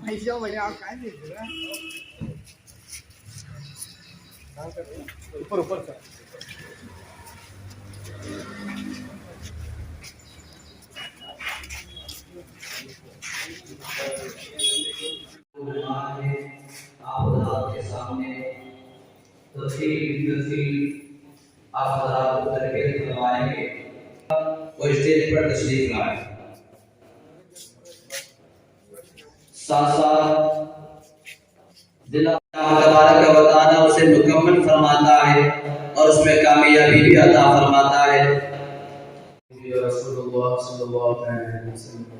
还小不了，干脆是。不是。आपके सामने तफसील आप करके करवाएंगे वो स्टेज पर तशरीफ लाए। साथ साथ दिल तबारक व तआला उसे मुकम्मल फरमाता है और उसमें कामयाबी भी अता फरमाता है। या रसूलुल्लाह सल्लल्लाहु अलैहि वसल्लम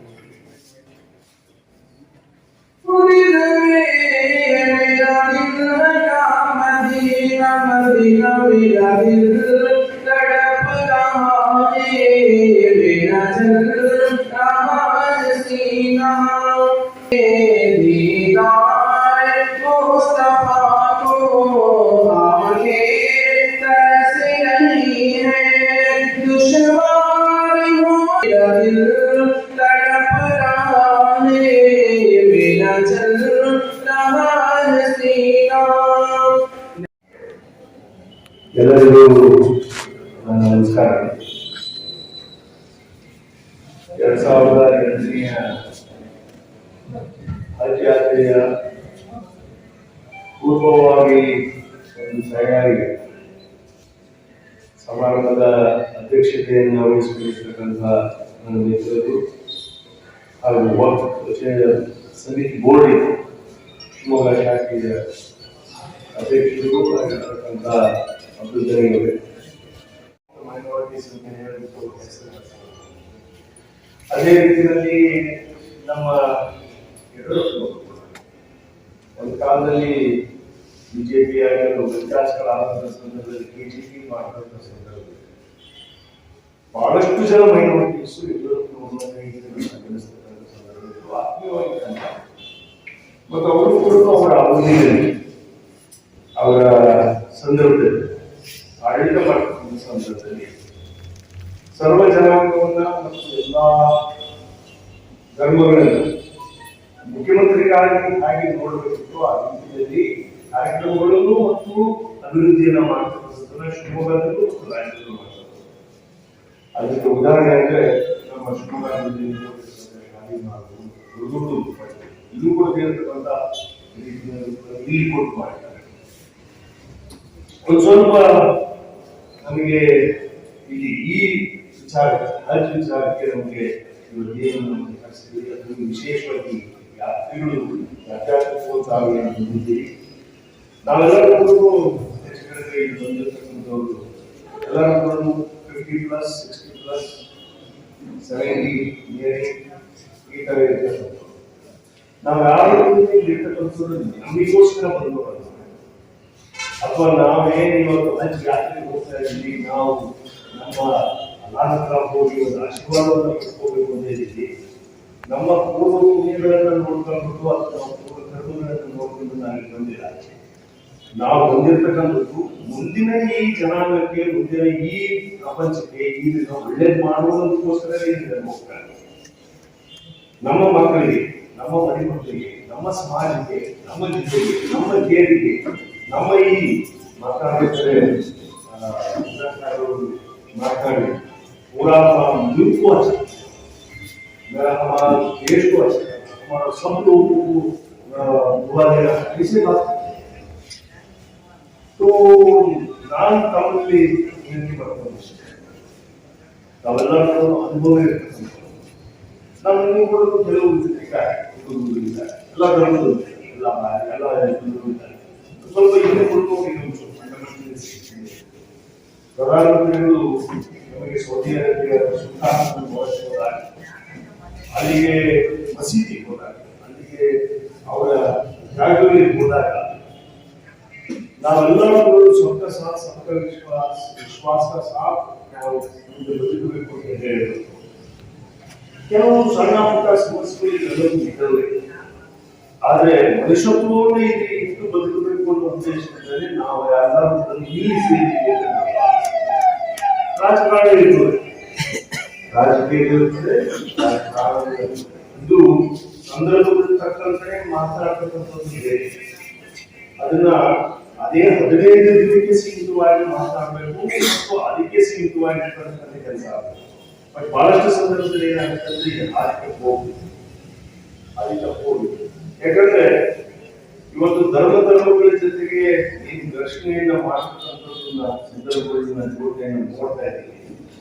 मदीना मेरा दिल तड़प रहा है, मेरा दिल रहा सीना दीदार मुस्तफा को आंखें तरस रही है, दुश्वार हो मेरा दिल तड़प रहा है, मेरा दिल रहा सीना। ಎಲ್ಲರಿಗೂ ನಮಸ್ಕಾರ. 2008ನೇ ಹಜ್ ಯಾತ್ರೆಯ ಪೂರ್ವವಾಗಿ ಒಂದು ತಯಾರಿ ಸಮಾರಂಭದ ಅಧ್ಯಕ್ಷತೆಯನ್ನು ವಹಿಸಿಕೊಂಡಿರ್ತಕ್ಕಂಥ ನನ್ನ ಮಿತ್ರರು ಹಾಗೂ ವಕ್ಫ್ ಸಮಿತಿ ಬೋರ್ಡ್ ಶಿವಮೊಗ್ಗ ಶಾಖೆಯ ಅಧ್ಯಕ್ಷರು ಆಗಿರ್ತಕ್ಕಂಥ ಅಬ್ದುಲ್ ಜಲೀಲ್ ಅವರೇ, ಮೈನಾರಿಟೀಸ್ ಅಂತ ಹೇಳಬೇಕು. ಅದೇ ರೀತಿಯಲ್ಲಿ ನಮ್ಮ ಒಂದು ಕಾಲದಲ್ಲಿ ಬಿಜೆಪಿ ಆಗಿರೋ ವ್ಯತ್ಯಾಸಗಳಾದಂಥ ಸಂದರ್ಭದಲ್ಲಿ ಕೆಜಿಪಿ ಮಾಡಿದಂಥ ಸಂದರ್ಭದಲ್ಲಿ ಬಹಳಷ್ಟು ಜನ ಮೈನಾರಿಟೀಸು ಎಲ್ಲರೂ ನಡೆಸ್ತಕ್ಕಂಥ ಸಂದರ್ಭದಲ್ಲಿ ಆತ್ಮೀಯವಾಗಿ ಕಂಡ ಮತ್ತು ಅವರು ಕೂಡ ಅವರ ಅವಧಿಯಲ್ಲಿ ಅವರ ಸಂದರ್ಭದಲ್ಲಿ ಆಡಳಿತ ಮಾಡ್ತಕ್ಕಂಥ ಸಂದರ್ಭದಲ್ಲಿ ಸರ್ವ ಜನಾಂಗವನ್ನ ಮತ್ತು ಎಲ್ಲ ಧರ್ಮಗಳನ್ನು ಮುಖ್ಯಮಂತ್ರಿಗಳಾಗಿ ಹಾಗೆ ನೋಡಬೇಕಿತ್ತು. ಆ ರೀತಿಯಲ್ಲಿ ಕಾರ್ಯಕ್ರಮಗಳನ್ನು ಮತ್ತು ಅಭಿವೃದ್ಧಿಯನ್ನ ಮಾಡ್ತಕ್ಕಂಥದ್ದನ್ನ ಶಿವಮೊಗ್ಗದಲ್ಲೂ ಮತ್ತು ರಾಜ್ಯದಲ್ಲೂ ಮಾಡ್ತಾರೆ. ಅದಕ್ಕೆ ಉದಾಹರಣೆ ಅಂದ್ರೆ ನಮ್ಮ ಶಿವಮೊಗ್ಗದಲ್ಲಿ ಇದು ಕೂಡ ಇರತಕ್ಕಂಥ ಇಲ್ಲಿ ಕೊಟ್ಟು ಮಾಡಿದ್ದಾರೆ. ಒಂದು ಸ್ವಲ್ಪ ನಮಗೆ ಇಲ್ಲಿ ಈ ವಿಚಾರ ಹಜ್ ವಿಚಾರಕ್ಕೆ ನಮಗೆ ಏನು ನಮಗೆ ಕಲಿಸ್ತೀವಿ, ಅದು ವಿಶೇಷವಾಗಿ ಯಾತ್ರಿಗಳು ಯಾತ್ರಾತ್ಮಕವಾಗಿ ಬಂದಿದ್ದೀವಿ. ನಾವೆಲ್ಲರೂ ಹೆಚ್ಚು ಕಡಿಮೆ ಇಲ್ಲಿ ಬಂದಿರತಕ್ಕಂಥವ್ರು ಎಲ್ಲರೂ 50+, 60+, 70 ಈ ತರ ಇರ್ತಕ್ಕಂಥವ್ರು. ನಾವು ಯಾರು ಇರ್ತಕ್ಕಂಥವ್ರು ನಮಗೋಸ್ಕರ ಬಂದವರು ಅಥವಾ ನಾವೇನು ಇವತ್ತು ಹಜ್ ಯಾತ್ರೆಗೆ ಹೋಗ್ತಾ ಇದ್ದೀವಿ, ನಾವು ನಮ್ಮ ಅಲ್ಲಾಹ್ ಹತ್ರ ಹೋಗಿ ಒಂದು ಆಶೀರ್ವಾದವನ್ನು ಪಡ್ಕೋಬೇಕು ಅಂತ ಹೇಳಿದ್ವಿ. ನಮ್ಮ ಪೂರ್ವ ಪುಣ್ಯಗಳನ್ನ ನೋಡ್ಕೊಂಡ್ಬಿಟ್ಟು ಅಥವಾ ನಮ್ಮ ಪೂರ್ವ ಕರ್ಮಗಳನ್ನು ನೋಡ್ಕೊಂಡು ನಾವಿಲ್ಲಿ ಬಂದಿಲ್ಲ. ನಾವು ಬಂದಿರ್ತಕ್ಕಂಥದ್ದು ಮುಂದಿನ ಈ ಜನಾಂಗಕ್ಕೆ, ಮುಂದಿನ ಈ ಪ್ರಪಂಚಕ್ಕೆ ಈ ದಿನ ಒಳ್ಳೇದು ಮಾಡುವುದಕ್ಕೋಸ್ಕರ ಹೋಗ್ತಾರೆ. ನಮ್ಮ ಮಕ್ಕಳಿಗೆ, ನಮ್ಮ ಮನೆ ಮಕ್ಕಳಿಗೆ, ನಮ್ಮ ಸಮಾಜಕ್ಕೆ, ನಮ್ಮ ಜಿಲ್ಲೆಗೆ, ನಮ್ಮ ಕೇರಿಗೆ, ನಮ್ಮ ಈ ಮಾತಾಡಿದರೆ मार्कांड पूरा हमारा मुल्क को अच्छा, मेरा हमारा देश को अच्छा, हमारा सब लोगों को दुआ देना, ऐसे बात तो नाम तमिल विनती करता हूँ. तमिलनाडु अनुभव है नमूने को ಕೆಲವು ಇದ್ದಾರೆ ಎಲ್ಲ ಧರ್ಮಗಳು ಸ್ವಲ್ಪ ಹಿಂದೆ ಕೊಡ್ಕೊಂಡು ಪ್ರಧಾನಮಂತ್ರಿಗಳು ನಮಗೆ ಸೌದಿ ಅರೇಬಿಯಾ ಸುಲ್ತಾನರನ್ನು ಹೋದಾಗ ಅಲ್ಲಿಗೆ ಮಸೀದಿ ಹೋದಾಗ ಅಲ್ಲಿಗೆ ಅವರ ಜಾಗಗಳಿಗೆ ಹೋದಾಗ ನಾವೆಲ್ಲರೂ ಸ್ವಂತ ಸಾಥ್ सबका विश्वास का साथ ನಾವು ಬದುಕಬೇಕು ಅಂತ ಹೇಳಿದ್ರು. ಕೆಲವು ಸಣ್ಣ ಪುಟ್ಟ ಸಮಸ್ಯೆಗಳು ಇದ್ದವೆ, ಆದ್ರೆ ಮನುಷ್ಯತ್ವವನ್ನೇ ಇಟ್ಟು ಬದುಕಬೇಕು ಅನ್ನೋ ಉದ್ದೇಶದಲ್ಲಿ ನಾವು ಎಲ್ಲರೂ ಇಲ್ಲಿ ಸೇರಿದ್ದೀವಿ. ರಾಜಕಾರಣ ಇರ್ತದೆ, ರಾಜಕೀಯ ಇರ್ತದೆ, ಇದು ಸಂದರ್ಭದಲ್ಲಿ ತಕ್ಕಂತೆ ಮಾತನಾಡ್ತಕ್ಕಂಥದ್ದು ಇದೆ. ಅದನ್ನ ಅದೇ 15 ದಿನಕ್ಕೆ ಸೀಮಿತವಾಗಿ ಮಾತನಾಡಬೇಕು ಮತ್ತು ಅದಕ್ಕೆ ಸೀಮಿತವಾಗಿರ್ತಕ್ಕಂಥ ಕೆಲಸ ಆಗಬೇಕು. ಬಟ್ ಬಹಳಷ್ಟು ಸಂದರ್ಭದಲ್ಲಿ ಏನಾಗುತ್ತೆ ಅಂದ್ರೆ ಅದಕ್ಕೆ ಹೋಗುದು. ಯಾಕಂದ್ರೆ ಇವತ್ತು ಧರ್ಮಗಳ ಜೊತೆಗೆ ಈ ಘರ್ಷಣೆಯನ್ನ ಮಾಡತಕ್ಕಂಥದ್ದನ್ನ ಸಂದರ್ಭಗಳನ್ನ ಜೋಡಣೆಯನ್ನು ನೋಡ್ತಾ ಇದ್ದೀವಿ.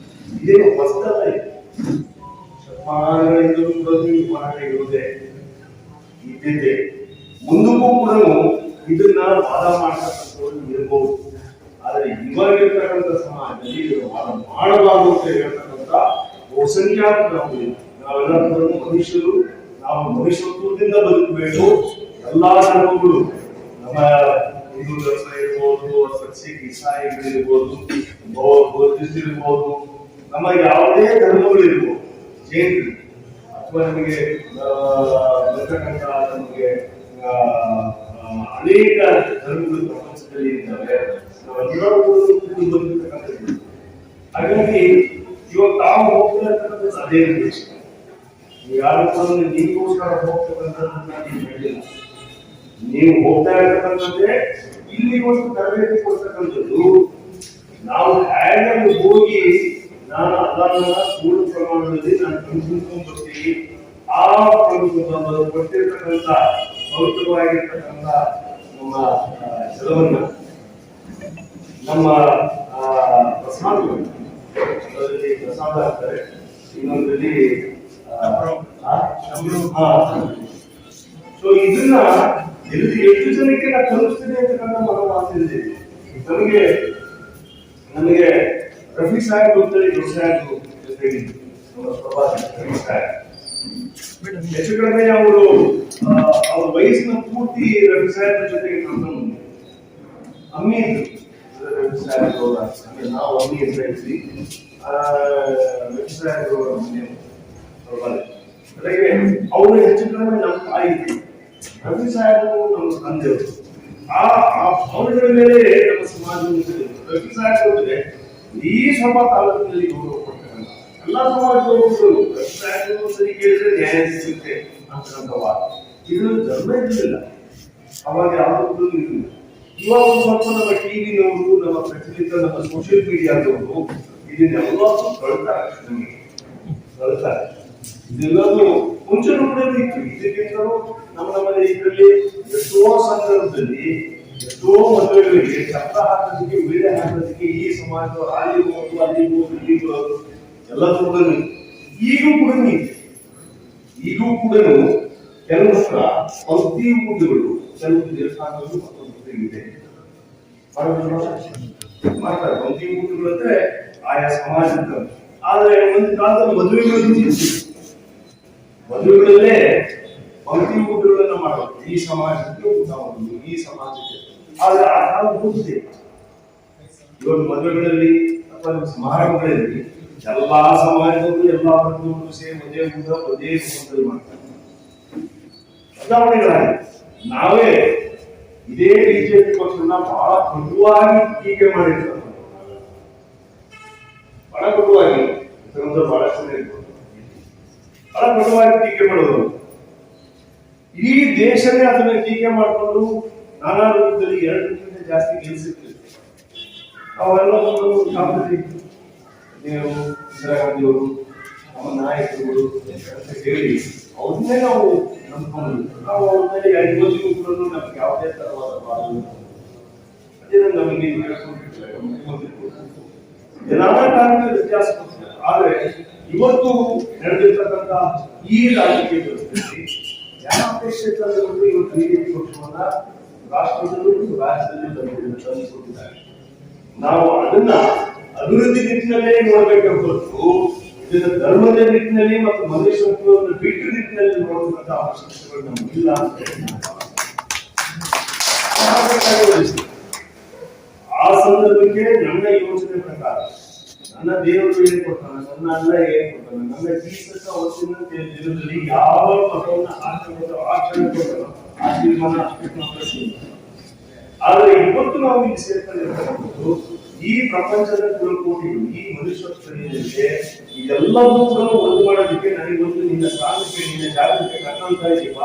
ಇದೇನು ಹೊಸದಲ್ಲ, ಶತಮಾನಗಳಿಂದಲೂ ಕೂಡ ಹೋರಾಟ ಇರುವುದೇ ಇದ್ದಿದ್ದೆ. ಮುಂದಕ್ಕೂ ಕೂಡ ಇದನ್ನ ವಾದ ಮಾಡ್ತಕ್ಕಂಥವ್ರು ಇರ್ಬೋದು. ಆದ್ರೆ ಇವಾಗಿರ್ತಕ್ಕಂಥ ಸಮಾಜದಲ್ಲಿ ಇದನ್ನು ವಾದ ಮಾಡಬಾರದು ಅಂತ ಹೇಳ್ತಕ್ಕಂಥ ಬಹುಸಂಖ್ಯಾತ ನಾವೆಲ್ಲರೂ ಮನುಷ್ಯರು, ನಾವು ಮನುಷ್ಯತ್ವದಿಂದ ಬದುಕಬೇಕು. ಎಲ್ಲಾ ಧರ್ಮಗಳು, ನಮ್ಮ ಹಿಂದೂ ಧರ್ಮ ಇರ್ಬೋದು, ಸಿಖ್ ಇಸಾಯಿಗಳಿರ್ಬೋದು, ಬೌದ್ಧಿಸ್ಟ್ ಇರ್ಬೋದು, ನಮ್ಮ ಯಾವುದೇ ಧರ್ಮಗಳಿರ್ಬೋದು, ಜೈನ್ ಅಥವಾ ನಮಗೆ ಬರ್ತಕ್ಕಂಥ ನಮಗೆ ಅನೇಕ ಧರ್ಮಗಳು ಪ್ರಪಂಚದಲ್ಲಿ ಇದ್ದಾವೆ. ನಾವೆಲ್ಲರೂ ಬದುಕತಕ್ಕಂಥದ್ದು. ಹಾಗಾಗಿ ಇವಾಗ ತಾವು ಹೋಗ್ತಿರ್ತಕ್ಕಂಥದ್ದು ಅದೇ ದೇಶ. ಯಾರು ಕೂಡ ನೀಗೋಸ್ಕರ ಹೋಗ್ತಕ್ಕಂಥದ್ದನ್ನ ನೀವು ಹೇಳಿಲ್ಲ. ನೀವು ಹೋಗ್ತಾ ಇರ್ತಕ್ಕಂಥದ್ದೇ ಇಲ್ಲಿ ಒಂದು ತರಬೇತಿ ಕೊಡ್ತಕ್ಕಂಥದ್ದು. ನಾವು ಹೇಗೆ ಹೋಗಿ ನಾನು ಅದನ್ನ ಪೂರ್ಣ ಪ್ರಮಾಣದಲ್ಲಿ ನಾನು ಕಲ್ತ್ಕೊಂಡು ಬರ್ತೀವಿ. ಆ ಕೊಟ್ಟಿರ್ತಕ್ಕಂಥ ಪವಿತ್ರವಾಗಿರ್ತಕ್ಕಂಥ ನಮ್ಮ ಜಲವನ್ನ, ನಮ್ಮ ಪ್ರಸಾದಗಳು, ಅದರಲ್ಲಿ ಪ್ರಸಾದ ಆಗ್ತಾರೆ, ಇನ್ನೊಂದರಲ್ಲಿ ಸೊ ಇದನ್ನ ಎಷ್ಟು ಜನಕ್ಕೆ ನಾವು ತಲುಪಿಸ್ತೀನಿ ಅಂತಕ್ಕಂಥ ಮನೋಭಾವನೆ. ನನಗೆ ರಫಿ ಸಾಹೇಬ್ ಅಂತೇಳಿ ದೊಡ್ಡ ಸಾಹೇಬ್ ಜೊತೆಗಿದ್ದು ರಫಿ ಸಾಹೇಬ್ ಹೆಚ್ಚು ಕಡಿಮೆ ಅವರು ಅವ್ರ ವಯಸ್ಸಿನ ಪೂರ್ತಿ ರಫಿ ಸಾಹೇಬ್ ಜೊತೆಗೆ ಕರ್ಕೊಂಡು ಅಮ್ಮಿ ರಫಿ ಸಾಹೇಬ್ ಅವರ ನಾವು ಅಮ್ಮಿ ಅಂತ ಹೇಳ್ತೀವಿ. ರಫಿ ಸಾಹೇಬ್ ಅವರ ಮನೆ ಅವರು ಹೆಚ್ಚು ಕಡಿಮೆ ನಮ್ಮ ತಾಯಿ, ರಫಿ ಸಾಹೇಬ್ ನಮ್ಮ ತಂದೆಯವರು. ಆ ಭಾವನೆಗಳ ಮೇಲೆ ನಮ್ಮ ಸಮಾಜ ರಫಿ ಸಾಹೇಬ್ ಹೋದ್ರೆ ಈ ಸಭಾ ತಾಲೂಕಿನಲ್ಲಿ ಗೌರವ ಕೊಡ್ತಕ್ಕಂಥ ಎಲ್ಲಾ ಸಮಾಜದವರು ರಫಿ ಸಾಹೇಬ್ ಸರಿ ಕೇಳಿದ್ರೆ ನ್ಯಾಯ ಸಿಗುತ್ತೆ ಅಂತಕ್ಕಂಥ ವಾದ. ಇದು ಧರ್ಮ ಇರಲಿಲ್ಲ ಅವಾಗ, ಯಾವ್ದು ಇರಲಿಲ್ಲ. ಇವಾಗ ಸ್ವಲ್ಪ ನಮ್ಮ ಟಿವಿನವರು, ನಮ್ಮ ಪ್ರಚಲಿತ ನಮ್ಮ ಸೋಷಿಯಲ್ ಮೀಡಿಯಾದವರು ಇದನ್ನೆಲ್ಲ ಕಳ್ತಾರೆ, ನಮಗೆ ಕಳ್ತಾರೆ. ಇದೆಲ್ಲರೂ ಮುಂಚೆನೂ ಕೂಡ ಇತ್ತು. ಇದಕ್ಕಿಂತಲೂ ನಮ್ಮ ಇದರಲ್ಲಿ ಎಷ್ಟೋ ಸಂದರ್ಭದಲ್ಲಿ ಎಷ್ಟೋ ಮದುವೆಗಳಿಗೆ ಚಪ್ರ ಹಾಕೋದಕ್ಕೆ, ವೀಳ್ಯ ಹಾಕೋದಕ್ಕೆ ಈ ಸಮಾಜದವರು ಅಲ್ಲಿ ಹೋಗುದು, ಅಲ್ಲಿ ಹೋಗುದು, ಇಲ್ಲಿ ಬರೋದು ಎಲ್ಲದೂ ಕೂಡ ಈಗೂ ಕೂಡ ಕೆಲವು ಪಂಕ್ತಿ ಊಟಗಳು, ಕೆಲವು ದೇವಸ್ಥಾನಗಳು ಮತ್ತೊಂದು ಇದೆ ಮಾಡ್ತಾರೆ. ಪಂಕ್ತಿ ಊಟಗಳು ಅಂದ್ರೆ ಆಯಾ ಸಮಾಜದ. ಆದ್ರೆ ಒಂದು ಕಾಲದಲ್ಲಿ ಮದುವೆಗಳಲ್ಲೇ ಪಂಕ್ತಿ ಊಟಗಳನ್ನ ಮಾಡೋದು, ಈ ಸಮಾಜಕ್ಕೆ ಊಟ ಮಾಡೋದು, ಈ ಸಮಾಜಕ್ಕೆ. ಆದ್ರೆ ಆ ಕಾಲ ಹೋಗಿದೆ. ಇವಾಗ ಮದುವೆಗಳಲ್ಲಿ ಅಥವಾ ಸಮಾರಂಭಗಳಲ್ಲಿ ಎಲ್ಲಾ ಸಮಾಜದವರು, ಎಲ್ಲಾ ವರ್ಗದವರು ಸೇರಿ ಒಂದೇ ಊಟ, ಒಂದೇ ಸಂಬಂಧದಲ್ಲಿ ಮಾಡ್ತಾರೆ. ಬದಲಾವಣೆಗಳಾಗಿದೆ. ನಾವೇ ಇದೇ ಬಿಜೆಪಿ ಪಕ್ಷವನ್ನ ಬಹಳ ಕಟುವಾಗಿ ಟೀಕೆ ಮಾಡಿರ್ತಾರೆ. ಬಹಳ ಕಟುವಾಗಿ ಬಹಳಷ್ಟು ಜನ ಇರ್ಬೋದು, ಬಹಳ ಕಟುವಾಗಿ ಟೀಕೆ ಮಾಡೋದು. ಇಡೀ ದೇಶನೇ ಅದನ್ನ ಟೀಕೆ ಮಾಡಿಕೊಂಡು ನಾನಾ ರೂಪದಲ್ಲಿ 2 ಜಾಸ್ತಿ ಗೆಲ್ಲಿಸಿರ್ತೀವಿ. ಅವೆಲ್ಲ ನೀವು ಇಂದಿರಾ ಗಾಂಧಿಯವರು, ನಮ್ಮ ನಾಯಕರುಗಳು ಅಂತ ಹೇಳಿ ಅವ್ರನ್ನೇ ನಾವು ನಂಬ್ಕೊಂಡು ನಾವು ಅವ್ರ ಮೇಲೆ 5 ವರ್ಷ ಕೂಡ ನಮ್ಗೆ ಯಾವುದೇ ತರವಾದ ಬಾಧೆ ಅದೇ ನಮಗೆ ನಾನಾ ಕಾರಣಗಳ ವ್ಯತ್ಯಾಸ. ಆದ್ರೆ ಇವತ್ತು ನಡೆದಿರ್ತಕ್ಕಂಥ ಈ ರಾಜಕೀಯ ವ್ಯವಸ್ಥೆಯಲ್ಲಿ ಅಪೇಕ್ಷೆ ತಂದುಕೊಂಡು ಇವತ್ತು ಬಿಜೆಪಿ ಪಕ್ಷವನ್ನ ರಾಷ್ಟ್ರದಲ್ಲೂ ಮತ್ತು ರಾಜ್ಯದಲ್ಲಿ ತಂದುಕೊಟ್ಟಿದ್ದಾರೆ. ನಾವು ಅದನ್ನ ಅಭಿವೃದ್ಧಿ ನಿಟ್ಟಿನಲ್ಲೇ ನೋಡ್ಬೇಕಂತ ಹೊರತು ಇದನ್ನ ಧರ್ಮದ ನಿಟ್ಟಿನಲ್ಲಿ ಮತ್ತು ಮನುಷ್ಯತ್ವವನ್ನು ಬಿಟ್ಟು ನಿಟ್ಟಿನಲ್ಲಿ ನೋಡುವಂತ ಅವಶ್ಯಕತೆಗಳು ನಮಗಿಲ್ಲ ಅಂತ ಆ ಸಂದರ್ಭಕ್ಕೆ ನನ್ನ ಯೋಚನೆ ಪ್ರಕಾರ ನನ್ನ ದೇವರು ಏನ್ ಕೊಡ್ತಾನೆ, ನನ್ನ ಅಲ್ಲ ಏನ್ ಕೊಡ್ತಾನೆ, ನನ್ನ ಜೀಸಸ್ ಅವತ್ತಿನ ದಿನದಲ್ಲಿ ಯಾವ ಮತವನ್ನ ಆಚರಣೆ ಕೊಡ್ತಾನೋ ಆ ತೀರ್ಮಾನ ಅಷ್ಟೇ. ಆದ್ರೆ ಇವತ್ತು ನಾವು ಇಲ್ಲಿ ಸೇರ್ಕೊಂಡಿರ್ತಕ್ಕಂಥದ್ದು ಈ ಪ್ರಪಂಚದ ಕುಲಕೋಟಿಗಳು ಈ ಮನುಷ್ಯತ್ವದಲ್ಲಿ ಇದೆಲ್ಲವೂ ಕೂಡ ಒಂದು ಮಾಡೋದಕ್ಕೆ ನನಗೊಂದು ನಿನ್ನ ಸ್ಥಾನಕ್ಕೆ ನಿನ್ನ ಜಾಗಕ್ಕೆ ಕರ್ಕೊಂತ ಇದೀವ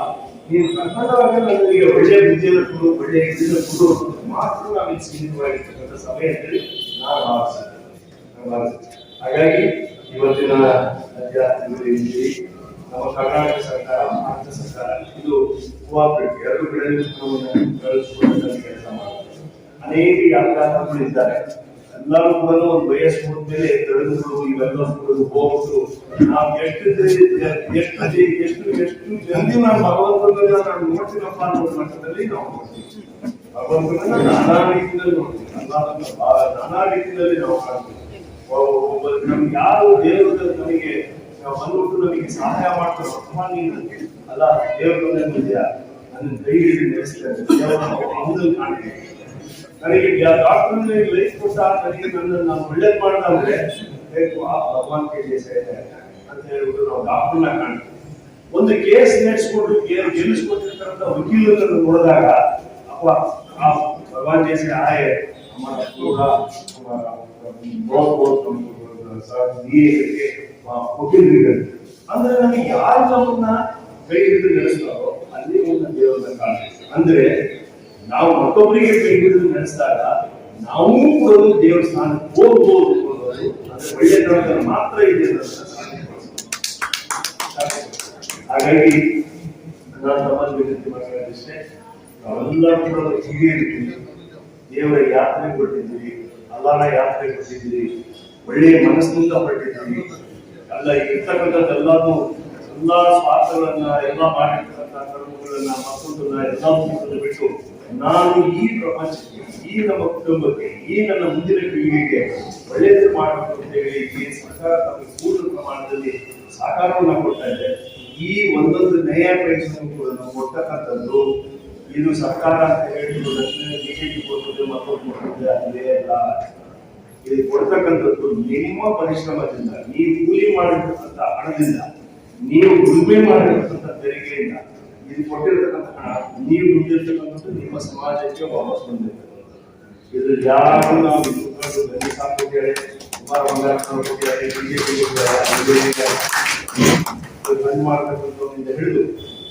ನೀನು ಕರ್ಕೊಂಡಾಗ ನನಗೆ ಒಳ್ಳೆ ಬುದ್ಧಿಯನ್ನು ಕೊಡು ಒಳ್ಳೆ ಇದನ್ನು ಕೊಡು ಮಾತ್ರ ನಾವು ಇಲ್ಲಿ ಸೀಮಿತವಾಗಿರ್ತಕ್ಕಂಥ ಸಭೆ ಅಂತೇಳಿ ನಾನು ಭಾವಿಸ್ತೇನೆ. ಹಾಗಾಗಿ ಇವತ್ತಿನ ಅಧ್ಯಾತ್ಮದಲ್ಲಿ ನಮ್ಮ ಕರ್ನಾಟಕ ಸರ್ಕಾರ ಭಾರತ ಸರ್ಕಾರ ಇದು ಕೋಆಪರೇಟಿವ್ ಎರಡು ಕಡೆ ಕೆಲಸ ಮಾಡುತ್ತೆ. ಅನೇಕ ಯಾತ್ರಾರ್ಥಿಗಳು ಇದ್ದಾರೆ. ಎಲ್ಲರೂ ಕೂಡ ಒಂದು ವಯಸ್ಸು ಹೋದ್ಮೇಲೆ ದೊಡ್ಡಗಳು ಇವೆಲ್ಲ ಹೋಗ್ಬಿಟ್ಟು ನಾವು ಎಷ್ಟು ಜಲ್ದಿ ನಾನು ಭಗವಂತನನ್ನ ನಾನು ನೋಡ್ತೀನಪ್ಪ ಅನ್ನೋ ಮಟ್ಟದಲ್ಲಿ ನಾವು ನೋಡ್ತೀವಿ. ಭಗವಂತನನ್ನ ನಾನಾ ರೀತಿಯಲ್ಲಿ ನೋಡ್ತೀವಿ. ನಾನಾ ರೀತಿಯಲ್ಲಿ ನಾವು ಕಾಣ್ತೀವಿ. ನಮ್ಗೆ ಯಾರು ದೇವರು ನಮಗೆ ಬಂದ್ಬಿಟ್ಟು ನಮಗೆ ಸಹಾಯ ಮಾಡ್ತಾರೋ ಅಮ್ಮ ನೀನು ಅಲ್ಲ ದೇವರನ್ನೇ ಇದೆಯಾ ನನ್ನ ಕೈ ಹಿಡಿದು ನಡೆಸ್ತಾರೆ ದೇವರನ್ನು ಕಾಣ್ತೀವಿ. ನನಗೆ ಡಾಕ್ಟರ್ ಲೈಫ್ ಕೊಟ್ಟ ನನಗೆ ನಾನು ಒಳ್ಳೇದು ಮಾಡಿದ್ರೆ ಭಗವಾನ್ ಕೆ ಜೈಸೆ ಅಂತ ಹೇಳ್ಬಿಟ್ಟು ನಾವು ಡಾಕ್ಟರ್ನ ಕಾಣ್ತೀವಿ. ಒಂದು ಕೇಸ್ ನಡೆಸ್ಕೊಂಡು ಗೆಲ್ಲಿಸ್ಕೊಟ್ಟಿರ್ತಕ್ಕಂಥ ವಕೀಲರನ್ನು ನೋಡಿದಾಗ ಅಪ್ಪ ಭಗವಾನ್ ಜೈಸೆ ಆಯೆ हमारा पूरा हमारा बहुत बहुत साथ दिए करके वकील भी करते ಅಂದ್ರೆ ನಮಗೆ ಯಾರು ನಮ್ಮನ್ನ ಕೈ ಹಿಡಿದು ನಡೆಸ್ತಾರೋ ಅಲ್ಲಿ ಒಂದು ದೇವರನ್ನ ಕಾಣ್ತೀವಿ. ಅಂದ್ರೆ ನಾವು ಮತ್ತೊಬ್ಬರಿಗೆ ಕೈ ಹಿಡಿದು ನಡೆಸಿದಾಗ ನಾವು ಕೂಡ ದೇವರ ಸ್ಥಾನಕ್ಕೆ ಹೋಗ್ಬೋದು ಅನ್ನೋದು ಅಂದ್ರೆ ಒಳ್ಳೆತನ ಮಾತ್ರ ಇದೆ ಹಾಗಾಗಿ ನಾನು ತಮ್ಮಲ್ಲಿ ವಿನಂತಿ ಮಾಡೋದಿಷ್ಟೇ, ನಾವೆಲ್ಲರೂ ಕೂಡ ಹಿರಿಯರಿದ್ದೀವಿ, ದೇವರ ಯಾತ್ರೆ ಕೊಟ್ಟಿದ್ದೀವಿ, ಅಲ್ಲಾನ ಯಾತ್ರೆ ಕೊಟ್ಟಿದ್ದೀವಿ, ಒಳ್ಳೆಯ ಮನಸ್ಸಿನಿಂದ ಹೊರಟಿದ್ದೀವಿ. ಅಲ್ಲ ಇರ್ತಕ್ಕಂಥದ್ದೆಲ್ಲರೂ ಎಲ್ಲಾ ಸ್ವಾರ್ಥಗಳನ್ನ ಎಲ್ಲ ಮಾಡಿರ್ತಕ್ಕಂಥ ಕರ್ಮಗಳನ್ನ ಮತ್ತೊಂದನ್ನ ಎಲ್ಲ ಬಿಟ್ಟು ನಾನು ಈ ಪ್ರಪಂಚಕ್ಕೆ ಈ ನಮ್ಮ ಕುಟುಂಬಕ್ಕೆ ಈ ನನ್ನ ಮುಂದಿನ ಪೀಳಿಗೆಗೆ ಒಳ್ಳೆಯದು ಮಾಡಬೇಕು ಅಂತ ಹೇಳಿ ಈ ಸರ್ಕಾರ ತಮಗೆ ಪೂರ್ಣ ಪ್ರಮಾಣದಲ್ಲಿ ಸಹಕಾರವನ್ನ ಕೊಡ್ತಾ ಇದೆ. ಈ ಒಂದೊಂದು ನಯ ಪೈಸೆಯನ್ನು ಕೂಡ ನಾವು ಕೊಡ್ತಕ್ಕಂಥದ್ದು ಇದು ಸರ್ಕಾರ ಅಂತ ಹೇಳಿರೋದಕ್ಕೆ ಬಿಜೆಪಿ ಕೊಡ್ತದೆ ಮತ್ತೊಂದು ಕೊಡ್ತದೆ ಅಲ್ಲೇ ಅಲ್ಲ. ಇದು ಕೊಡ್ತಕ್ಕಂಥದ್ದು ನಿಮ್ಮ ಪರಿಶ್ರಮದಿಂದ, ನೀವು ಕೂಲಿ ಮಾಡಿರ್ತಕ್ಕಂಥ ಹಣದಿಂದ, ನೀವು ದುಡಿಮೆ ಮಾಡಿರ್ತಕ್ಕಂಥ ತೆರಿಗೆಯಿಂದ ಇದು ಕೊಟ್ಟಿರ್ತಕ್ಕಂಥ ಹಣ ನೀವು ದುಡ್ಡಿರ್ತಕ್ಕಂಥದ್ದು ನಿಮ್ಮ ಸಮಾಜಕ್ಕೆ ವಾಪಸ್ ಬಂದಿರ್ತಕ್ಕಂಥದ್ದು. ಇದು ಯಾರು ನಾವು ಕೊಟ್ಟಿದ್ದಾರೆ, ಕುಮಾರ ಬಂಗಾರಪ್ಪನವರು ಕೊಟ್ಟಿದ್ದಾರೆ, ಬಿಜೆಪಿ ಬಂದ್ ಮಾಡ್ತಕ್ಕಂಥವ್ರಿಂದ ಹಿಡಿದು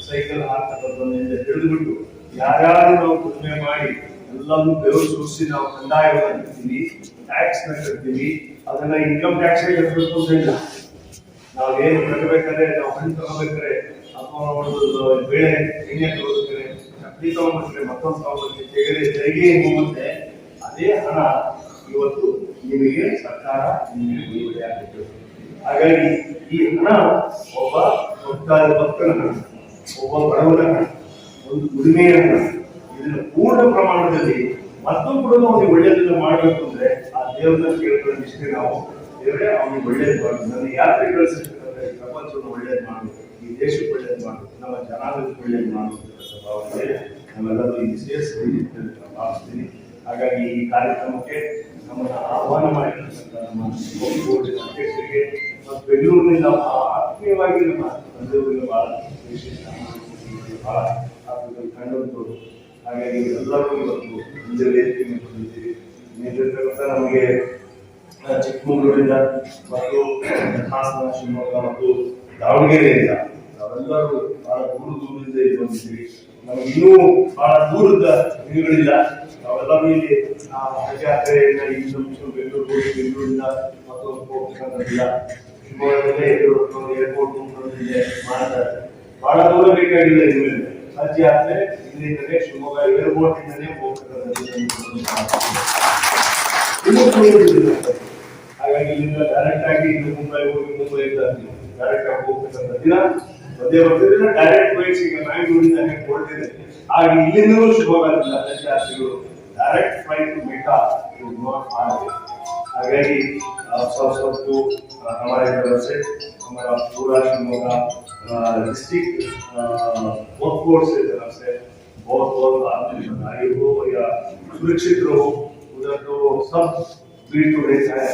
ಸೈಕಲ್ ಹಾಕ್ತಕ್ಕಂಥವ್ರಿಂದ ಹಿಡಿದುಬಿಟ್ಟು ಯಾರ್ಯಾರು ನಾವು ದುಡಿಮೆ ಮಾಡಿ ಎಲ್ಲರೂ ಬೆವರು ಸುರಿಸಿ ನಾವು ಕಂದಾಯವನ್ನು ಕಟ್ತೀವಿ, ಟ್ಯಾಕ್ಸ್ ನ ಕಟ್ತೀವಿ. ಅದನ್ನ ಇನ್ಕಮ್ ಟ್ಯಾಕ್ಸ್ ಕಟ್ಟಬೇಕು ಅಂತ ಇಲ್ಲ. ನಾವೇನು ಕಟ್ಟಬೇಕಾದ್ರೆ ನಾವು ಹಣ್ಣು ತಗೋಬೇಕಾದ್ರೆ ಅಥವಾ ಒಂದು ಬೆಳೆ ಎಣ್ಣೆ ತಗೋಬೇಕಾದ್ರೆ ಚಪ್ಪಲಿ ತಗೊಂಡ್ರೆ ಮತ್ತೊಂದು ತಗೊಂಡ್ರೆ ತೆರಿಗೆ ಹೋಗುತ್ತೆ. ಅದೇ ಹಣ ಇವತ್ತು ನಿಮಗೆ ಸರ್ಕಾರ ನಿಮಗೆ ಬಿಡುಗಡೆ ಆಗಿತ್ತು. ಹಾಗಾಗಿ ಈ ಹಣ ಒಬ್ಬ ಭಕ್ತನ ಹಣ, ಒಬ್ಬ ಬಡವನ ಹಣ, ಒಂದು ದುಡಿಮೆಯ ಹಣ. ಇದನ್ನು ಪೂರ್ಣ ಪ್ರಮಾಣದಲ್ಲಿ ಮತ್ತೊಂದು ಕೂಡ ಅವನಿಗೆ ಒಳ್ಳೆಯದನ್ನ ಮಾಡಬೇಕು ಅಂದ್ರೆ ಆ ದೇವರನ್ನ ಕೇಳ್ಕೊಂಡು ಇಷ್ಟೇ ನಾವು ದೇವರೇ ಅವನಿಗೆ ಒಳ್ಳೇದು ಮಾಡೋದು, ನನ್ನ ಯಾತ್ರೆ ಕಳಿಸಿರ್ತಕ್ಕಂಥ ಈ ಪ್ರಪಂಚವನ್ನು ಒಳ್ಳೇದು ಮಾಡಬೇಕು, ಈ ದೇಶಕ್ಕೆ ಒಳ್ಳೇದು ಮಾಡಬೇಕು, ನಮ್ಮ ಜನಾಂಗಕ್ಕೆ ಒಳ್ಳೇದು ಮಾಡಬೇಕು ಭಾವನೆ ನಾವೆಲ್ಲರೂ ಇಲ್ಲಿ ಸೇರಿಸಿ ಭಾವಿಸ್ತೀನಿ. ಹಾಗಾಗಿ ಈ ಕಾರ್ಯಕ್ರಮಕ್ಕೆ ನಮ್ಮನ್ನ ಆಹ್ವಾನ ಮಾಡಿರ್ತಕ್ಕಂಥ ನಮ್ಮ ಅಧ್ಯಕ್ಷರಿಗೆ ಮತ್ತು ಬೆಂಗಳೂರಿನಿಂದ ಆತ್ಮೀಯವಾಗಿ ನಮ್ಮ ತಂದೆಯವರಿಗೆ ಬಹಳ ವಿಶೇಷ ಬಹಳ ಕಂಡುಬಂತು. ಹಾಗಾಗಿ ಎಲ್ಲರೂ ಇವತ್ತು ಮುಂದೆ ವೇದಿಕೆ ಬಂದಿದ್ದೀವಿ. ನಿಂತಿರ್ತಕ್ಕಂಥ ನಮಗೆ ಚಿಕ್ಕಮಗಳೂರಿಂದ ಮತ್ತು ಹಾಸನ, ಶಿವಮೊಗ್ಗ ಮತ್ತು ದಾವಣಗೆರೆಯಿಂದ ನಾವೆಲ್ಲರೂ ಬಹಳ ದೂರದಿಂದ ಇಲ್ಲಿ ಬಂದಿದ್ದೀವಿ. ನಮಗೆ ಇನ್ನೂ ಬಹಳ ದೂರದ ದಿನಗಳಿಲ್ಲ. ನಾವೆಲ್ಲರೂ ಇಲ್ಲಿ ಜಾತ್ರೆಯಿಂದ ಇಂದು ಬೆಂಗಳೂರಿನಿಂದ ಮತ್ತೊಂದು ಹೋಗ್ತಕ್ಕಂಥದ್ದಿಲ್ಲ. ಶಿವಮೊಗ್ಗದಲ್ಲೇ ಏರ್ಪೋರ್ಟ್ ಮಾಡ್ತಾರೆ. ಬಹಳ ದೂರ ಬೇಕಾಗಿಲ್ಲ. ಇನ್ಮೇಲೆ ಹಜ್ ಯಾತ್ರೆ ಇಲ್ಲಿಂದಲೇ ಶಿವಮೊಗ್ಗ ಏರ್ಪೋರ್ಟ್ ಇಂದಲೇ ಹೋಗ್ತಕ್ಕಂಥದ್ದು. ಹಾಗಾಗಿ ಇಲ್ಲಿಂದ ಡೈರೆಕ್ಟ್ ಆಗಿ ಇಲ್ಲಿ ಮುಂಬೈ ಹೋಗಿ ಮುಂಬೈಯಿಂದ ಡೈರೆಕ್ಟ್ ಆಗಿ ಹೋಗ್ತಕ್ಕಂಥ ದಿನ ಮಧ್ಯೆ ಬರ್ತಿದ್ರೆ ಡೈರೆಕ್ಟ್ ಫ್ಲೈಟ್ಸ್ ಈಗ ಮ್ಯಾಂಗ್ಳೂರಿಂದ ಹೊರಟಿದೆ. ಹಾಗೆ ಇಲ್ಲಿಂದಲೂ ಶಿವಮೊಗ್ಗದಿಂದ ಯಾತ್ರಿಗಳು ಡೈರೆಕ್ಟ್ ಫ್ಲೈಟ್ ಟು ಮೆಕ್ಕಾ ಹಾಗಾಗಿ सबको हमारे तरफ से हमारा पूरा शिवमोगा डिस्ट्रिक्ट वर्कफोर्स की तरफ से बहुत बहुत आदमी बधाई हो या सुरक्षित रहो। उधर तो सब भीड़ तो रहता है,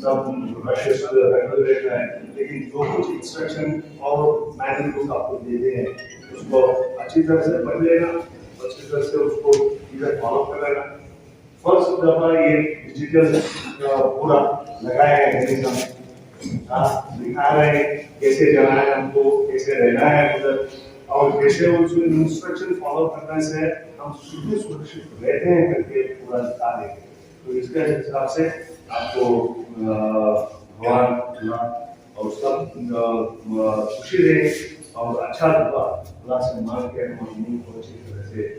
सब रश रहता है, लेकिन जो कुछ इंस्ट्रक्शन और मैनुअल बुक आपको देते हैं उसको अच्छी तरह से पढ़ लेना, अच्छी तरह से उसको इधर फॉलो कर लेना। फर्स्ट दफा ये डिजिटल पूरा लगाया है निजाम, दिखा रहे हैं कैसे जाना है हमको, कैसे रहना है उधर, और कैसे उसमें इंस्ट्रक्शन फॉलो करने से हम सुरक्षित सुरक्षित रहते हैं करके पूरा दिखा देंगे। तो इसके हिसाब से आपको भगवान और सब खुशी रहे और अच्छा दुआ अल्लाह से मांग के हम मुंह को अच्छी तरह से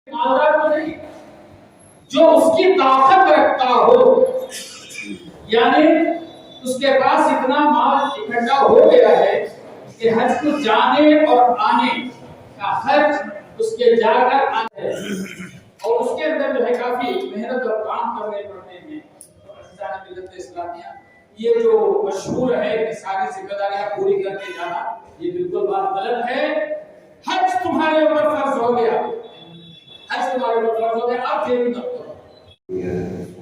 मालदार को नहीं, जो उसकी ताकत रखता हो, यानी उसके पास इतना माल इकट्ठा हो गया है कि हज को जाने और आने का खर्च उसके जाकर आने है, और उसके अंदर जो है काफी मेहनत और काम करने पड़ते हैं। तो अज़ीज़ान मिल्लत इस्लामिया, ये जो मशहूर है कि सारी जिम्मेदारियां पूरी करके जाना, ये बिल्कुल बात गलत है। हज तुम्हारे ऊपर फर्ज हो गया, हज तुम्हारे ऊपर फर्ज हो गया, आप देरी मत करो।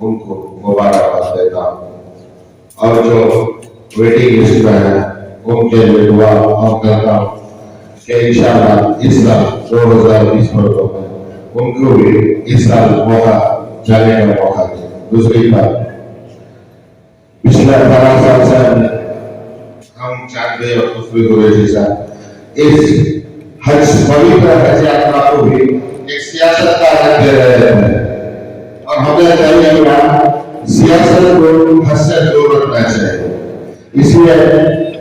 उनको मुबारकबाद देता हूँ और जो वेटिंग लिस्ट में है उनके लिए दुआ और करता हूँ कि इंशाअल्लाह इस साल 2020 में उनको भी इस साल मौका जाने का मौका दे। दूसरी बात, पिछले 18 साल से हम चाहते हैं और दूसरी कुरैशी साहब इस हज पवित्र हज यात्रा को भी एक सियासत का रंग दे रहे हैं और हमें चाहिए सियासत को हद से दूर रखना चाहिए। इसलिए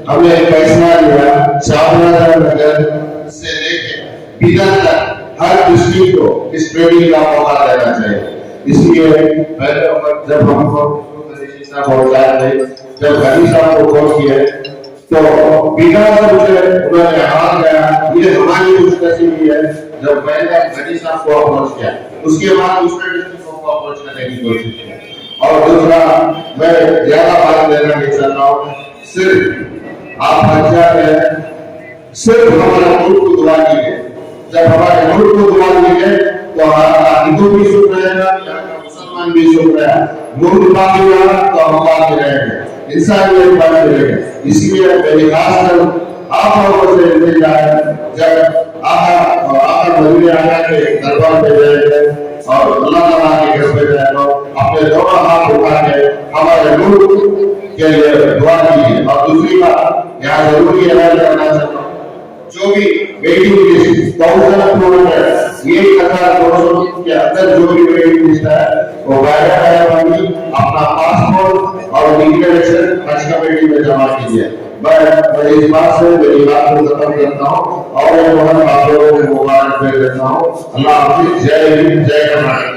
हमने फैसला लिया शाहबाद नगर से लेकर बिना तक हर डिस्ट्रिक्ट को इस ट्रेनिंग का मौका देना चाहिए। इसलिए पहले जब हमको पहुंचाया थे, जब गनी साहब को फोन किया तो बिना मुझे उन्होंने हाथ गया, ये हमारी खुशनसीबी है जब मैंने गनी साहब को अप्रोच किया, उसके बाद दूसरे डिस्ट्रिक्ट को अप्रोच करने की कोशिश की। और दूसरा, मैं ज्यादा बात लेना नहीं चाहता हूँ, सिर्फ आप हजा में सिर्फ हमारे मुल्क को दुआ कीजिए। जब हमारे मुल्क को दुआ कीजिए तो हमारा हिंदू भी सुख रहेगा, मुसलमान भी सुख रहेगा, मुल्क बाकी रहेगा तो हम बाकी रहेंगे, इंसानियत बाकी रहेगा। इसलिए मेरी खासकर आप लोगों से इंतजार है, जब आकर वज़ीर आला के दरबार पे जाएंगे और अल्लाह ताला के घर पे जाएंगे, अपने दोनों हाथ उठा के हमारे मुल्क के लिए दुआ कीजिए। और दूसरी बात यहाँ जरूरी ऐलान करना चाहता हूँ, जो भी वेटिंग लिस्ट 1200 के अंदर जो भी वेटिंग लिस्ट है वो वायदा अपना पासपोर्ट और डिक्लेरेशन हज कमेटी में जमा कीजिए। मैं इस बात से मेरी बात को खत्म करता हूँ और मैं बहुत आप लोगों को मुबारक दे देता हूँ। अल्लाह हाफिज़, जय हिंद, जय कर्नाटक।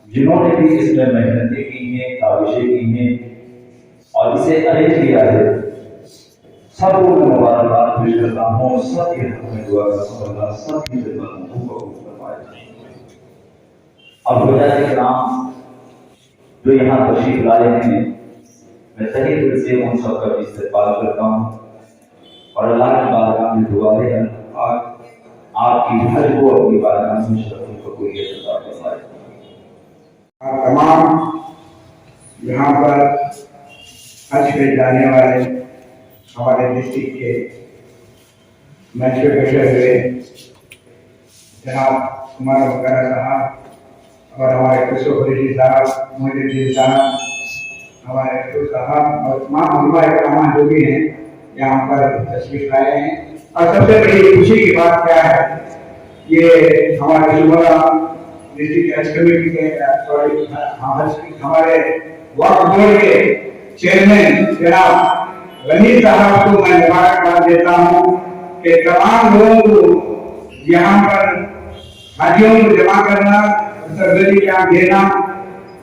जिन्होंने भी इसमें मेहनतें की हैं, काविशें की हैं और इसे अरेंज किया है, सबको मैं मुबारकबाद पेश करता हूँ। सबके हक में दुआ करता हूँ, अल्लाह सबकी खिदमत को कबूल फरमाए। अब हुज़ार किराम जो यहाँ तशरीफ लाए हैं, मैं तहे दिल से उन सबका इस्तकबाल करता हूँ और अल्लाह की बारगाह में दुआ है आपकी हर को अपनी बारगाह में शरीफ कबूलियत अता फरमाए। तमाम यहाँ पर हज पे जाने वाले हमारे डिस्ट्रिक्ट के मंच पे बैठे हुए जनाब कुमार वगैरह साहब और हमारे खुशो फरीदी साहब, मोहिद्दीन साहब, हमारे अब्दुल साहब और तमाम उलमा जो भी हैं यहाँ पर तशरीफ लाए हैं। और सबसे बड़ी खुशी की बात क्या है, ये हमारे जुमला डिस्ट्रिक्ट हज कमेटी के हमारे वक्फ बोर्ड के चेयरमैन जनाब गनी साहब को मैं मुबारकबाद देता हूँ कि तमाम लोगों को यहाँ पर हाजियों को जमा करना, सरगर्मी का देना,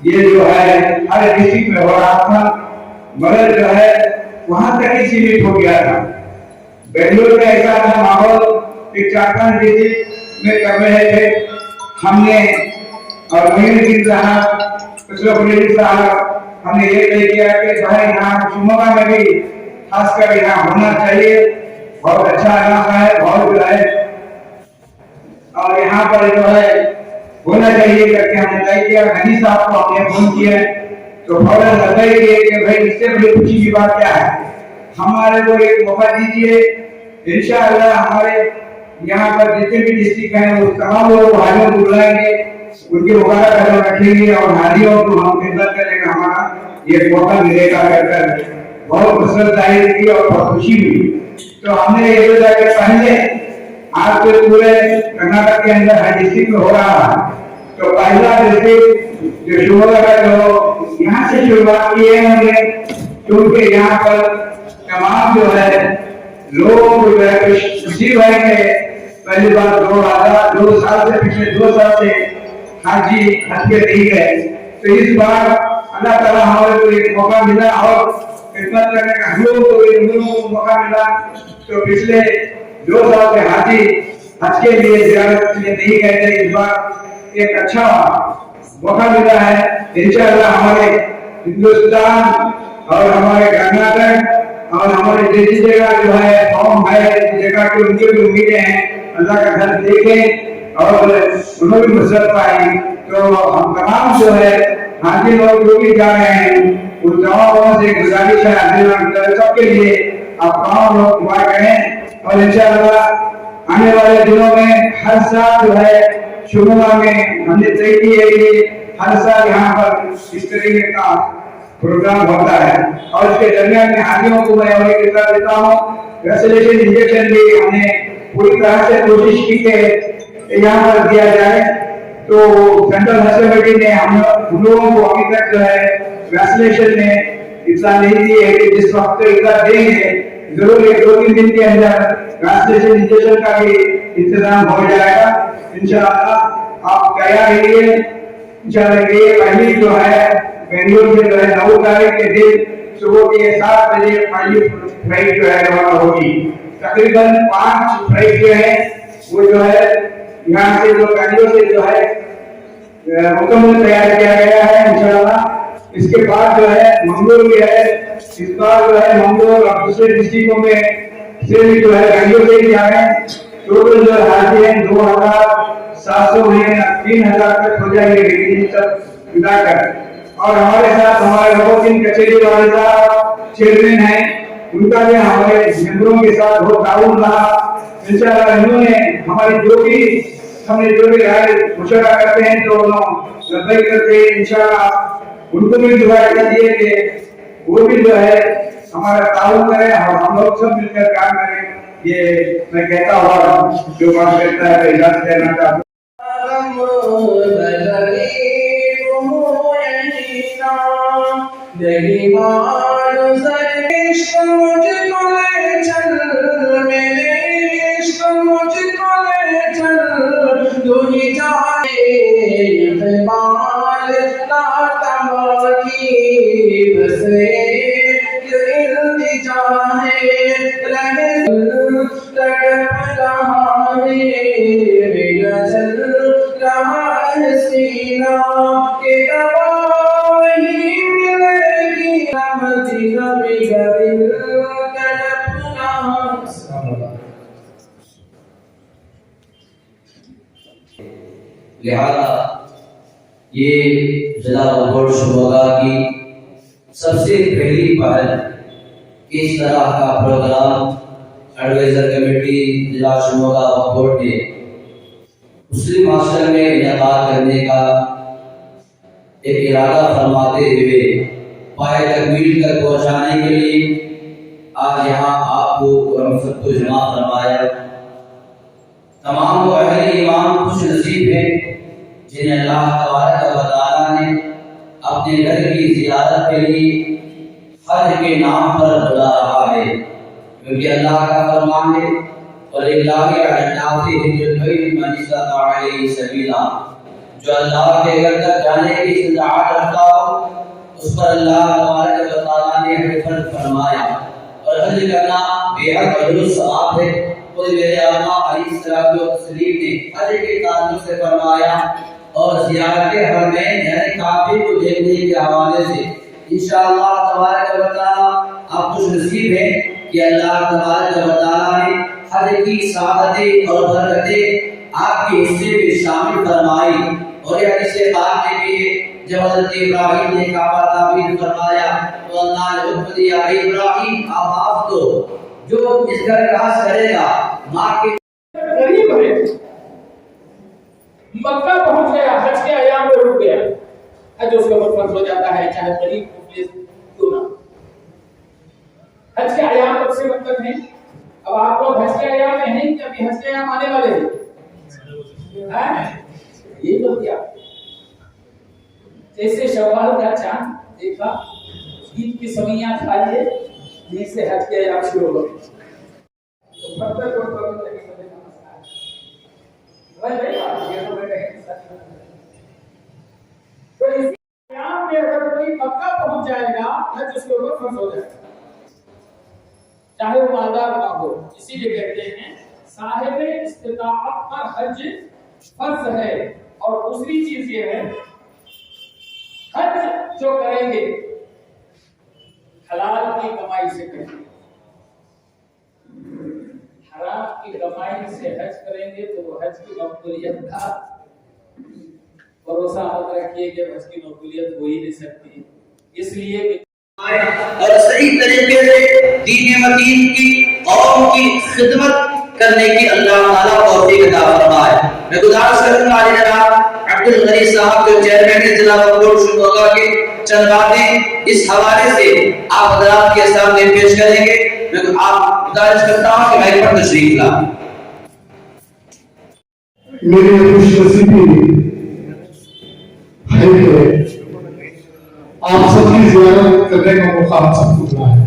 ये जो है हर डिस्ट्रिक्ट में हो रहा था, मगर जो है वहां तक ही सीमित हो गया था। बेंगलुरु में ऐसा था माहौल कि 4-5 डिस्ट्रिक्ट में कर रहे थे। हमने और मोहिद्दीन साहब, खुशरो साहब, हमने ये तय किया कि भाई यहाँ शिमोगा में भी खासकर यहाँ होना चाहिए, बहुत अच्छा इलाका है, बहुत जो है और यहाँ पर जो है होना चाहिए करके हमने तय किया। गनी साहब को हमने फोन किया तो फौरन लगे कि भाई इससे बड़ी खुशी की बात क्या है, हमारे को एक मौका दीजिए। इंशाअल्लाह हमारे यहाँ पर जितने भी डिस्ट्रिक्ट हैं वो तमाम लोग हाजियों को बुलाएंगे, उनके मुबारक कदम रखेंगे और हाजियों को हम खिदमत करने का हमारा ये मौका मिलेगा कहकर बहुत कसरत जाहिर की और बहुत खुशी हुई। तो हमने ये सोचा कि पहले आज के पूरे कर्नाटक के अंदर हर डिस्ट्रिक्ट में हो रहा है, तो पहला डिस्ट्रिक्ट जो शिवमोगा का जो यहाँ से शुरुआत की है हमने, क्योंकि यहाँ पर तमाम जो है लोग जो है खुशी भरे थे। पहली बार 2 साल से पिछले 2 साल से हाजी हज पे नहीं गए, तो इस बार अल्लाह ताला हमारे को एक मौका मिला और खिदमत करने का हम लोगों को मौका मिला। तो पिछले 2 साल से हाजी हज के लिए ज़ियारत के लिए नहीं गए थे, इस बार एक अच्छा मौका मिला है। इंशाअल्लाह हमारे हिंदुस्तान और हमारे कर्नाटक और हमारे देश जगह जो है कौम है जगह की उनकी भी उम्मीदें हैं अल्लाह का घर देखें और उन्हें भी मसरत पाएंगे। तो हम तमाम जो है हाजी लोग जो भी जा रहे हैं उन तमाम से गुजारिश है सबके लिए आप तमाम लोग दुआ करें और इंशाअल्लाह आने वाले दिनों में हर साल जो है शिवमोगा में हमने तय की है कि हर साल यहाँ पर इस तरीके का प्रोग्राम होता है और इसके दरमियान में हाजियों को मैं और एक किताब देता हूँ। वैक्सीनेशन इंजेक्शन भी हमने पूरी तरह से कोशिश की कि यहाँ पर दिया जाए। तो सेंट्रल हॉस्पिटल ने हम लोगों को अभी तक जो है वैक्सीनेशन में इतना नहीं दी है कि जिस वक्त इतना देंगे जरूर 1-2-3 दिन के अंदर वैक्सीनेशन इंजेक्शन का भी इंतजाम हो जाएगा इंशाअल्लाह। आप तैयार रहिए। इंशाअल्लाह ये पहली जो है बेंगलुरु से जो है 9 तारीख के दिन सुबह के 7 बजे पहली फ्लाइट जो है रवाना होगी। तकरीबन 5 फ्लाइट जो है वो जो है यहाँ से जो बेंगलुरु से जो है मुकम्मल तैयार किया गया है इंशाअल्लाह। इसके बाद जो है मंगलोर भी है, इस बार जो है मंगलोर और दूसरे डिस्ट्रिक्टों में से भी जो है बेंगलुरु से ही आ रहे हैं। टोटल जो हाजी हैं 2700 हैं, 3000 तक हो जाएंगे सब मिलाकर। और हमारे साथ हमारे रोबोटिन कचेरी वाले साहब चेयरमैन हैं, उनका भी हमारे मेंबरों के साथ बहुत ताउन रहा इंशाअल्लाह। इन्होंने हमारी जो भी राय मशवरा करते हैं तो लब्बई करते हैं इंशाअल्लाह। उनको भी दुआ कीजिए कि वो भी जो है हमारा ताउन करें और हम लोग सब मिलकर काम करें। ये मैं कहता हुआ जो बात करता है इजाजत देना चाहता हूँ। लिहाजा ये जिला बोर्ड शिवमोगा की सबसे पहली पहल इस तरह का प्रोग्राम एडवाइजर कमेटी जिला शिवमोगा बोर्ड ने मुस्लिम हॉस्टल में इनेकाद करने का एक इरादा फरमाते हुए पाए तकमील तक पहुँचाने के लिए आज यहाँ आपको सबको जमा फरमाया। तमाम अहले ईमान खुश नसीब हैं जिन्हें अल्लाह तबारक व तआला ने अपने घर की ज़ियारत के लिए हज के नाम पर बुला रहा है, क्योंकि अल्लाह का फरमान है और जो अल्लाह के घर तक जाने की इस्तिताअत रखता हो उस पर अल्लाह तबारक व तआला ने हज फरमाया और हज करना बेहद अजर सवाब है। और मेरे आका अलैहिस्सलातु वस्सलाम ने हज के ताल्लुक से फरमाया और ज़ियारत हरमैन यानी काबे को देखने के हवाले से इंशाअल्लाह तबारक व तआला आप खुश नसीब हैं कि अल्लाह तबारक व तआला ने हज की सादतें और बरकतें आपके हिस्से में शामिल फरमाई। और यह हदीस पाक में भी है जब हज़रत इब्राहिम ने काबा तामीर फरमाया तो अल्लाह ने हुक्म दिया, इब्राहिम आवाज दो, जो इस घर काज करेगा माँ के गरीब है, मक्का पहुंच गया, हज के अयाम में रुक गया, हज उसके ऊपर फर्ज हो जाता है, चाहे गरीब मुफलिस क्यों ना। हज के अयाम कब से कब तक हैं? अब आप लोग हज के अयाम में हैं कि अभी हज के अयाम आने वाले हैं? ये तो क्या, जैसे शवाल का चांद देखा, ईद की सवैयां खा लिए, यहीं से हज के अयाम शुरू हो गए। तो तो इस अयाम में अगर कोई मक्का पहुंच जाएगा, हज उसके ऊपर फर्ज हो जाएगा, चाहे वो मालदार ना हो। इसीलिए कहते हैं साहिब इस्तिताअत पर हज फर्ज है। और दूसरी चीज ये है, हज जो करेंगे हलाल की कमाई से करेंगे, हराम की कमाई से हज करेंगे तो वो हज की मकबूलियत का भरोसा मत रखिए कि हज की मकबूलियत हो ही नहीं सकती। इसलिए और सही तरीके से दीन मतीन की कौम की खिदमत करने की अल्लाह ताला तौफीक अता फरमाए। मैं गुजारिश करूंगा जनाब अब्दुल गनी साहब जो चेयरमैन है जिला बोर्ड शुरुआत के चंद बातें इस हवाले से आप हजरात के सामने पेश करेंगे। मैं आप गुजारिश करता हूं कि माइक पर तशरीफ ला। मेरी खुशनसीबी है कि आप सबकी ज़ियारत करने का मौका हम सबको मिला है,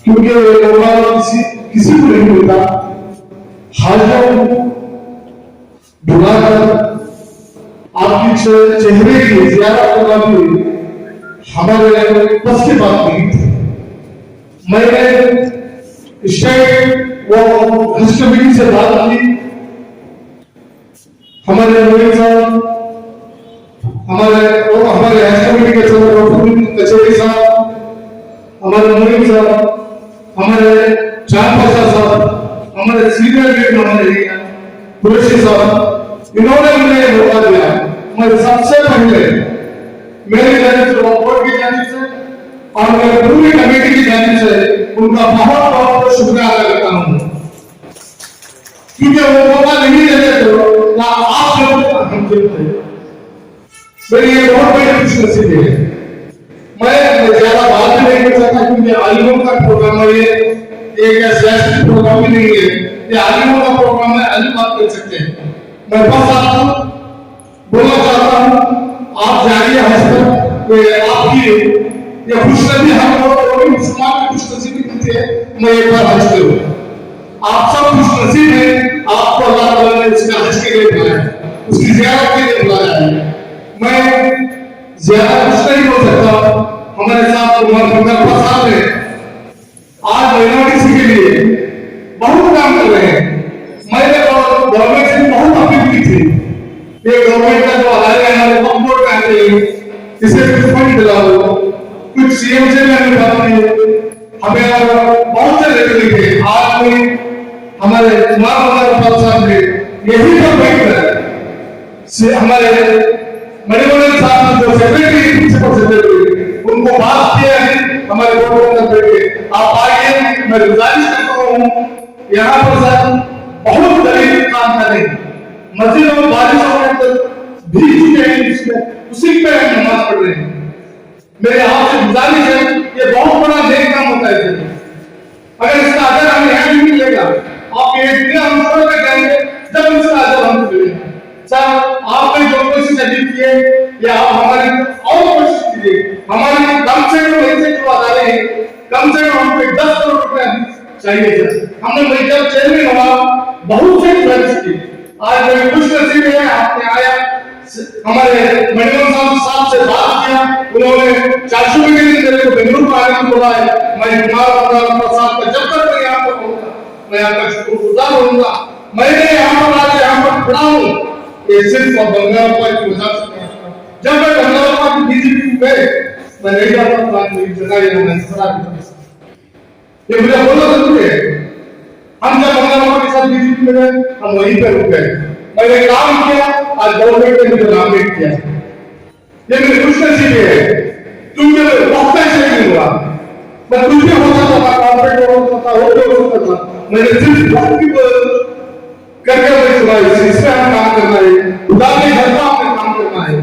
क्योंकि ये मौका किसी को नहीं मिलता। हाजियों बुलाकर आपकी चेहरे की ज़ियारत करना भी हमारे बस की बात नहीं थी। मैंने स्टेट वो हज कमेटी से बात की, हमारे हमारे हज कमेटी के कचौड़ी साहब, हमारे मुनीम साहब, हमारे चांद पाशा साहब, हमारे सीनियर लीड हमारे कुरैशी साहब, इन्होंने मुझे मौका दिया। मैं सबसे पहले मेरी जानिब से, बोर्ड की जानिब से और मेरे पूरी कमेटी की जानिब से उनका बहुत बहुत शुक्रिया अदा करता हूँ, क्योंकि वो मौका नहीं देते तो ना आप लोग हम देते। मेरी ये बहुत बड़ी खुशनसीबी है। मैं ज्यादा बात भी नहीं कर सकता, क्योंकि आलिमों का प्रोग्राम है, ये एक सियासी प्रोग्राम भी नहीं है, ये आलिमों का प्रोग्राम है, आलिम बात कर सकते हैं। मैं बस आपको बोलना चाहता हूँ, आप जानिए हज पर, आपकी ये खुशनसीबी हम लोग मुसलमान की खुशनसीबी मिलती है। मैं एक बार हज करूँ, आप सब खुशनसीब हैं, आपको अल्लाह ताला ने इसका हज के लिए बुलाया, उसकी ज़ियारत के लिए बुलाया है। मैं ज्यादा कुछ नहीं हो सकता। हमारे साथ उमर साहब ने आज माइनॉरिटी के लिए बहुत काम कर रहे हैं। मैंने गवर्नमेंट से बहुत अपील की थी, ये गवर्नमेंट का जो हमारे बोर्ड का है, इसे कुछ फंड दिलाओ, कुछ सीएम से मैंने बात की, हमें बहुत से लेटर लिखे। आज कोई हमारे उमर साहब ने यही पर बैठ से हमारे मणिमोहन साहब जो सेक्रेटरी प्रिंसिपल सेक्रेटरी, उनको बात किया है हमारे बोर्ड में बैठे। आप आइए, मैं गुजारिश करता हूँ, यहाँ पर सर बहुत गरीब काम करें, मस्जिदों में बारिशों में भीग चुके हैं, उसमें उसी पे नमाज पढ़ रहे हैं। मेरे आपसे गुजारिश है, ये बहुत बड़ा नेक काम होता है। अगर इसका अगर हमें यहाँ नहीं मिलेगा, आप ये हम छोड़ कर जाएंगे, जब इसका अगर हमको मिलेगा। सर आपने जो कोशिश अभी की है, या आप हमारी और कोशिश कीजिए, हमारी कम से कम वहीं से जो अदारे हैं, कम से कम हमको 10 करोड़ रुपए चाहिए सर। हमने वही जब चेयरमैन हुआ बहुत से प्रयास किए। आज मेरी खुशनसीबी है, आपने आया, हमारे मणिमोहन साहब से बात किया, उन्होंने 400 के लिए मेरे को बेंगलुरु आने को बोला है। मैं कुमार साहब का जब तक मैं यहाँ पर रहूंगा, मैं आपका शुक्रगुजार रहूंगा। मैंने यहाँ पर आज यहाँ पर खड़ा हूँ, ये सिर्फ और बंगाल की वजह से। जब मैं बंगाल की बीजेपी गए, मैं नहीं जाता था, मेरी जगह ये मुझे बोलना जरूरी है। हम जब बंगाल के साथ बीजेपी में गए, हम वहीं पर रुक गए। मैंने काम किया, आज गवर्नमेंट ने मुझे नॉमिनेट किया। ये मेरी खुशनसीबी है, क्योंकि वक्त ऐसे नहीं हुआ। मैं कुछ भी होता था, कॉर्पोरेट होता था, हो सकता था, मैंने सिर्फ वक्त की करके मुझे चुना। इससे हम काम करना है, खुदा के घर में हमें काम करना है।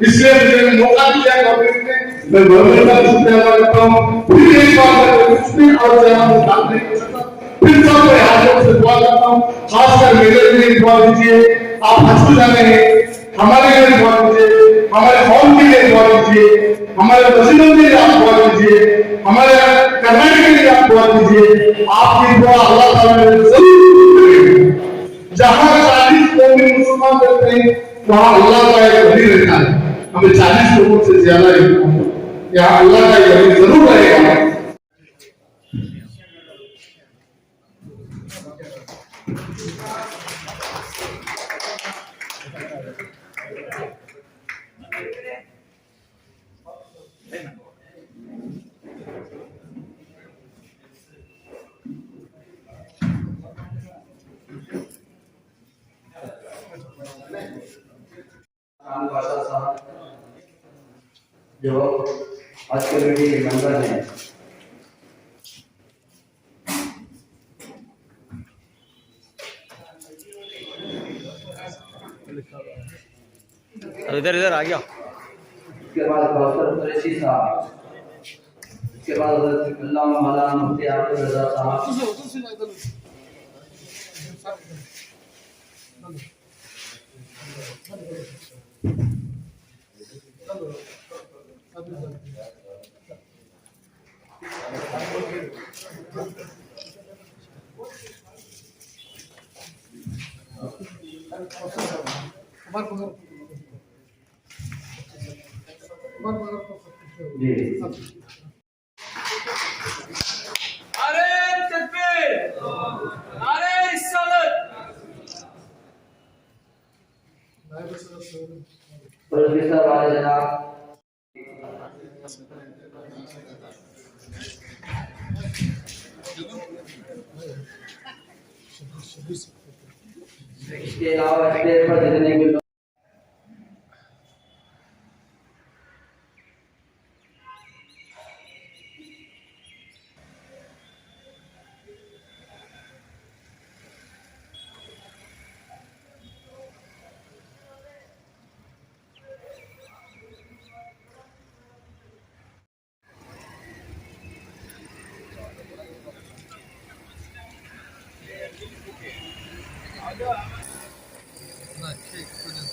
इसलिए मुझे मौका दिया गवर्नमेंट ने, मैं गवर्नमेंट का शुक्रिया अदा करता हूँ। फिर एक बार मैं कुछ दिन और जहाँ बात नहीं कर सकता, फिर सब मैं हाथों से दुआ करता हूँ। खासकर मेरे लिए दुआ दीजिए, आप हज को जाने हैं, हमारे लिए दुआ दीजिए, हमारे कौम के लिए दुआ दीजिए, हमारे मस्जिदों के लिए आप दुआ दीजिए, हमारे कर्नाटक के लिए आप दुआ दीजिए। आपकी दुआ अल्लाह ताला ने जरूर करेगा। जहां 40 कौमी मुसलमान रहते हैं, वहां अल्लाह का एक वली रहता है। हमें 40 लोगों से ज्यादा यहाँ अल्लाह का एक वली जरूर रहेगा। खान बादशाह साहब जो आज कमेटी के मेंबर हैं, इधर इधर आ गया। उसके बाद कौसर कुरैशी साहब, उसके बाद अल्लाह मौलाना मुफ्ती आबिद रजा साहब, जी अरे तकबीर, अरे रिसालत। प्रोफेसर वाले जनाब इसके अलावा स्टेज पर जितने भी ठीक